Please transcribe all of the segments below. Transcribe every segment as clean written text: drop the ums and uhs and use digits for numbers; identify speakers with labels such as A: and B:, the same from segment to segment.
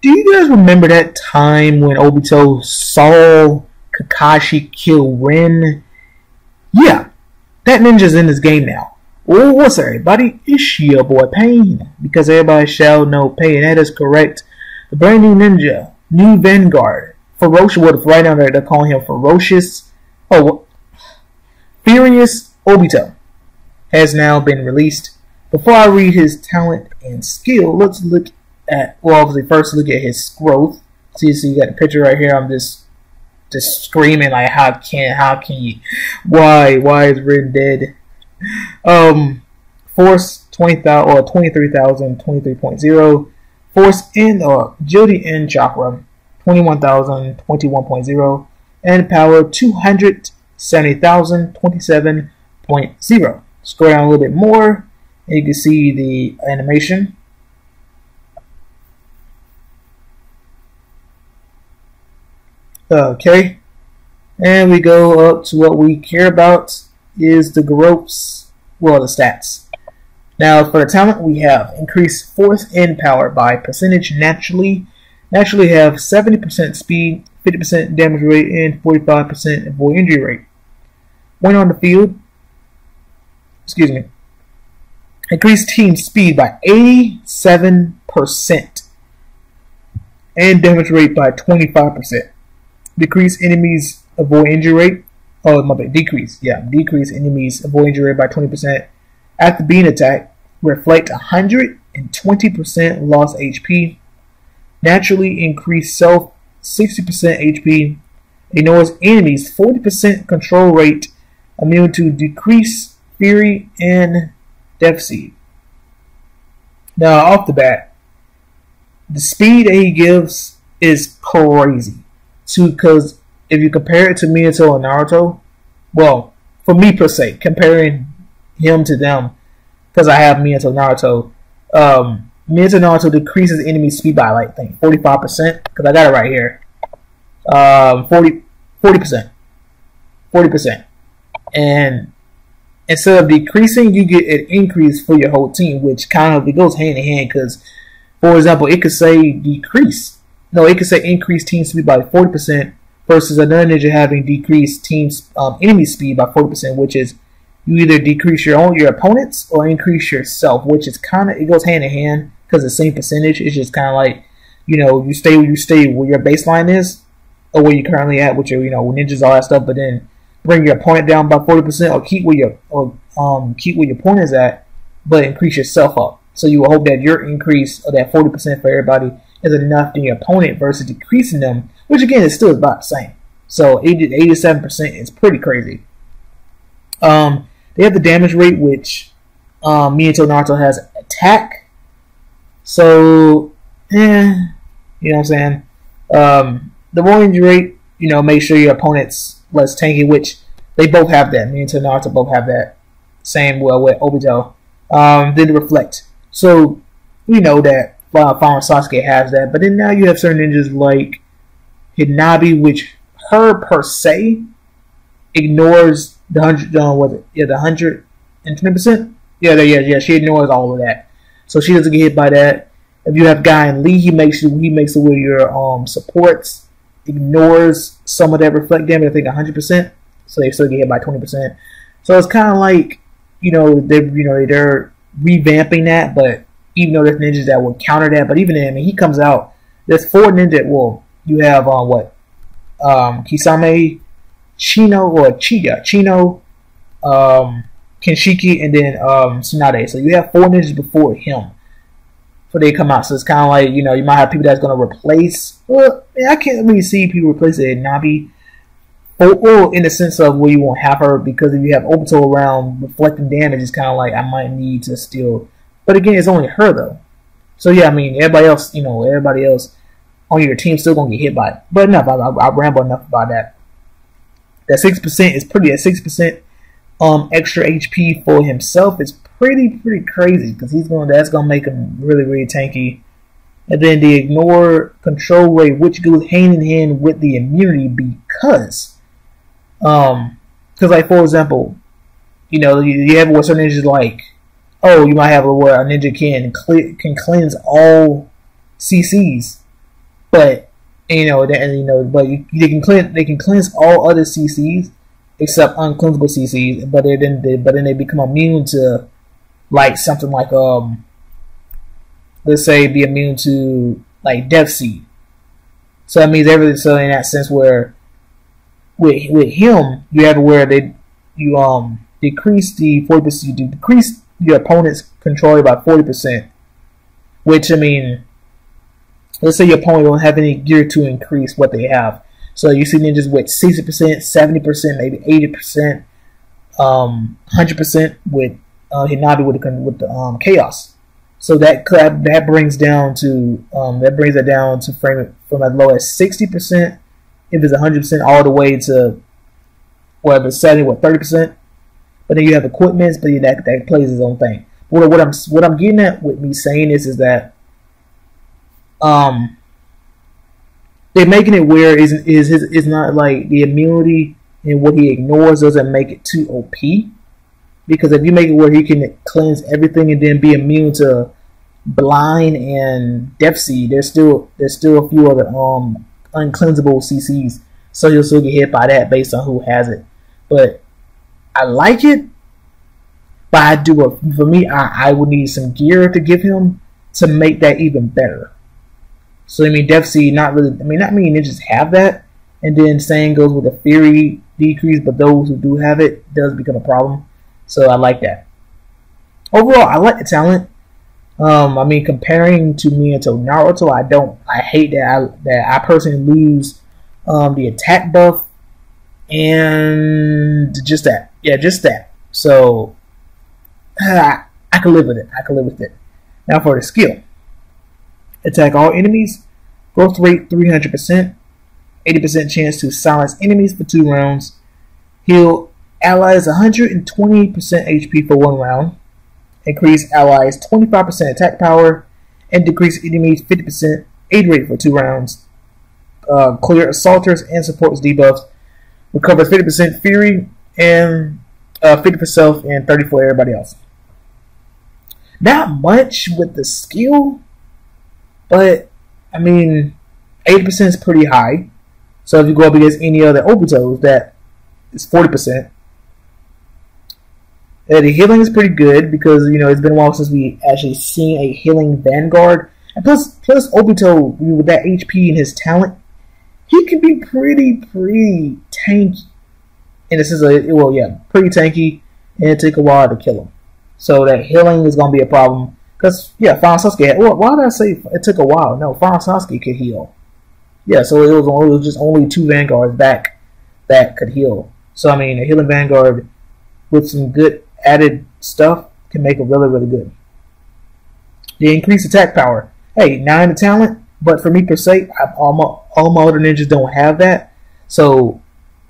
A: Do you guys remember that time when Obito saw Kakashi kill Rin? Yeah, that ninja's in this game now. Well, what's up, everybody? It's your boy Pain, because everybody shall know Pain. That is correct. The brand new ninja, new Vanguard, ferocious. What right now they're calling him ferocious. Furious Obito has now been released. Before I read his talent and skill, let's look at, well, obviously first look at his growth. See, you got the picture right here. I'm just screaming like, how can you? Why is Rin dead? Force 20,000 or 23,000, 23.0. Force and agility and chakra 21,000, 21.0, and power 270,000, 27.0. Scroll down a little bit more, and you can see the animation. Okay, and we go up to what we care about is the growths, well, the stats. Now for the talent, we have increased force and power by percentage naturally. Naturally have 70% speed, 50% damage rate, and 45% avoid injury rate. When on the field, increased team speed by 87% and damage rate by 25%. Decrease enemies avoid injury rate. Oh, my bad. Decrease enemies avoid injury rate by 20%. After being attacked, reflect 120% lost HP. Naturally increase self 60% HP. Ignores enemies 40% control rate. Immune to decrease fury and deficit. Now off the bat, the speed that he gives is crazy. Because if you compare it to Minato and Naruto, well, for me per se, comparing him to them, because I have Minato and Naruto, Minato and Naruto decreases enemy speed by like, I think 45%, because I got it right here. 40%. And instead of decreasing, you get an increase for your whole team, which kind of, it goes hand in hand, because, for example, it could say decrease. No, it could say increase team speed by 40% versus another ninja having decreased enemy speed by 40%, which is you either decrease your opponents or increase yourself, which is kind of, it goes hand in hand because the same percentage. It's just kind of like, you stay where your baseline is or where you're currently at with your, ninjas, all that stuff, but then bring your opponent down by 40% or keep where your opponent is at, but increase yourself up. So you will hope that your increase of that 40% for everybody is enough than your opponent versus decreasing them, which again is still about the same. So 87% is pretty crazy. They have the damage rate, which Minato Naruto has attack. So, you know what I'm saying? The range rate, make sure your opponent's less tanky, which they both have that. Minato and Naruto both have that. Same with Obito. Then the reflect. So we know that Final Sasuke has that, but then now you have certain ninjas like Hinabi, which her per se ignores the 120%. Yeah, she ignores all of that, so she doesn't get hit by that. If you have Guy and Lee, he makes it where your supports ignores some of that reflect damage. I think 100%, so they still get hit by 20%. So it's kind of like they're revamping that, but even though there's ninjas that will counter that, but even then, he comes out. There's 4 ninja. Well, you have Kisame, Chino, Kenshiki, and then Tsunade. So you have 4 ninjas before him, so they come out. So it's kind of like you might have people that's going to replace. Well, I can't really see people replace it in Nabi, or in the sense of where you won't have her, because if you have Obito around reflecting damage, it's kind of like I might need to steal. But again, it's only her though. So yeah, everybody else on your team still gonna get hit by it. But enough. I ramble enough about that. That 6% is pretty. At 6% extra HP for himself is pretty crazy, because that's gonna make him really tanky. And then the ignore control rate, which goes hand in hand with the immunity, because like, for example, you have what certain ninjas like. Oh, you might have where a ninja can cleanse all CCs But they can cleanse all other CCs except uncleansable CCs. But then they become immune to like something like let's say be immune to like Death Seed. So that means everything. So in that sense, where with him, you have where you decrease the 40%. You decrease your opponent's control by 40%. Which, I mean, let's say your opponent don't have any gear to increase what they have. So you see ninjas with 60%, 70%, maybe 80%, 100% with Hinabi with the chaos. So that brings down to it down to frame it from as low as 60%, if it's 100%, all the way to whatever 70 or 30%. But then you have equipments, but that plays its own thing. What I'm getting at with me saying this is that they're making it where is not like the immunity and what he ignores doesn't make it too OP. Because if you make it where he can cleanse everything and then be immune to blind and Death Seed, there's still a few other uncleansable CCs, so you'll still get hit by that based on who has it. But I like it, but for me, I would need some gear to give him to make that even better. So I mean, Death Seed, not many ninjas have that, and then same goes with the Fury decrease, but those who do have it does become a problem. So I like that. Overall, I like the talent. I mean, comparing to Minato Naruto, I hate that I personally lose the attack buff and just that. Yeah, just that. So I can live with it. Now for the skill. Attack all enemies. Growth rate 300%. 80% chance to silence enemies for 2 rounds. Heal allies 120% HP for 1 round. Increase allies 25% attack power. And decrease enemies 50% aid rate for 2 rounds. Clear assaulters and supports debuffs. Recovers 50% fury and 50 for self and 30 for everybody else. Not much with the skill, but I mean, 80% is pretty high. So if you go up against any other Obitos, that is 40%. The healing is pretty good because it's been a while since we actually seen a healing Vanguard. And plus Obito with that HP and his talent, he can be pretty tanky. And this is pretty tanky, and it take a while to kill him. So that healing is gonna be a problem. Because Final Sasuke. Why did I say it took a while? No, Final Sasuke could heal. Yeah, so it was just only 2 Vanguards back that could heal. So I mean, a healing Vanguard with some good added stuff can make it really good. The increased attack power. Hey, 9 to talent, but for me per se, all my other ninjas don't have that, so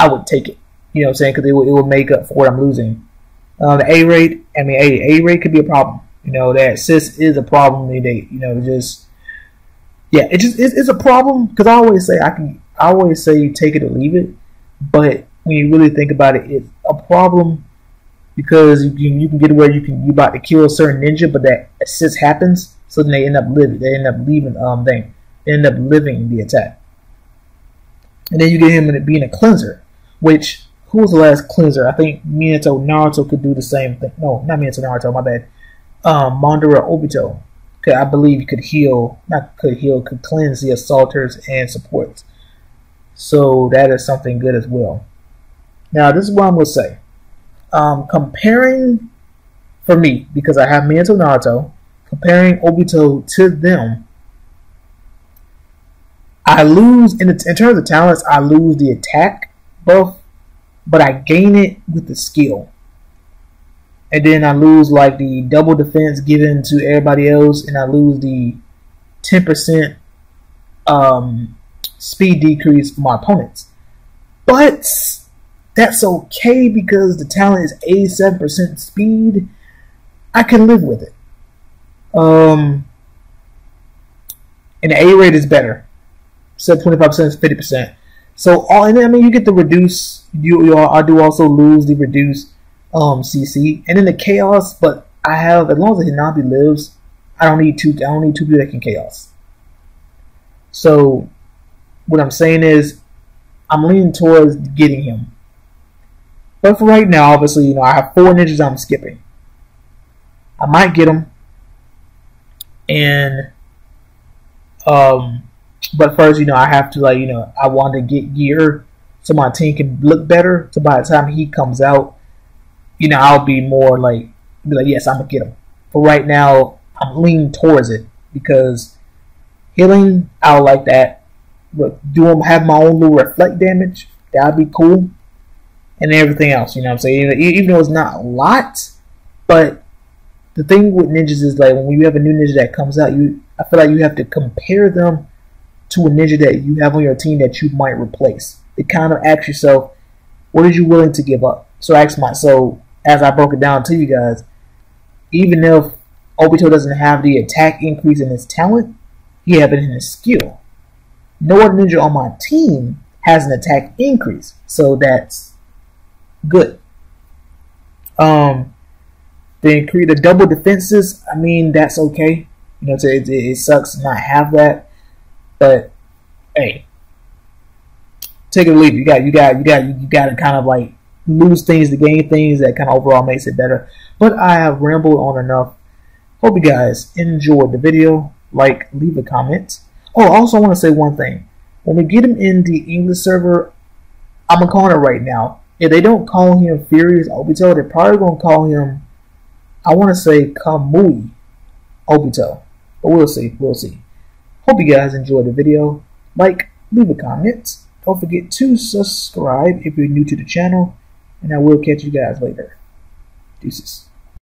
A: I would take it. You know what I'm saying? Because it will make up for what I'm losing. The A rate. I mean, A rate could be a problem. That assist is a problem. It's a problem because I always say take it or leave it. But when you really think about it, it's a problem because you can get to where you about to kill a certain ninja, but that assist happens, so then they end up living. They end up leaving. They end up living the attack, and then you get him being a cleanser. Which who was the last cleanser? I think Minato Naruto could do the same thing. No, not Minato Naruto. My bad. Mondara Obito. I believe he could cleanse the assaulters and supports. So that is something good as well. Now this is what I'm gonna say. Comparing for me, because I have Minato Naruto, comparing Obito to them, I lose in terms of talents. I lose the attack buff, but I gain it with the skill. And then I lose like the double defense given to everybody else, and I lose the 10% speed decrease for my opponents. But that's okay because the talent is 87% speed. I can live with it. And the A rate is better. So 25% is 50%. So you get the reduce. I do also lose the reduce CC, and then the chaos. But I have, as long as Hinabi lives, I don't need two people that can chaos. So what I'm saying is I'm leaning towards getting him. But for right now, obviously, I have 4 ninjas I'm skipping. I might get them. And but first, I have to I want to get gear so my team can look better. So by the time he comes out, I'll be more yes, I'm gonna get him. But right now, I'm leaning towards it because healing, I would like that. But have my own little reflect damage? That'd be cool. And everything else, what I'm saying? Even though it's not a lot, but the thing with ninjas is when you have a new ninja that comes out, I feel like you have to compare them to a ninja that you have on your team that you might replace. To kind of ask yourself, what are you willing to give up? So as I broke it down to you guys, even if Obito doesn't have the attack increase in his talent, he has it in his skill. No other ninja on my team has an attack increase, so that's good. The double defenses, that's okay. It sucks to not have that, but hey, take it or leave it. You got to kind of lose things to gain things. That kind of overall makes it better. But I have rambled on enough. Hope you guys enjoyed the video. Leave a comment. Oh, also I want to say one thing. When we get him in the English server, I'm calling it right now. If they don't call him Furious Obito, they're probably gonna call him, I want to say, Kamui Obito. But we'll see. We'll see. Hope you guys enjoyed the video. Leave a comment. Don't forget to subscribe if you're new to the channel. And I will catch you guys later. Deuces.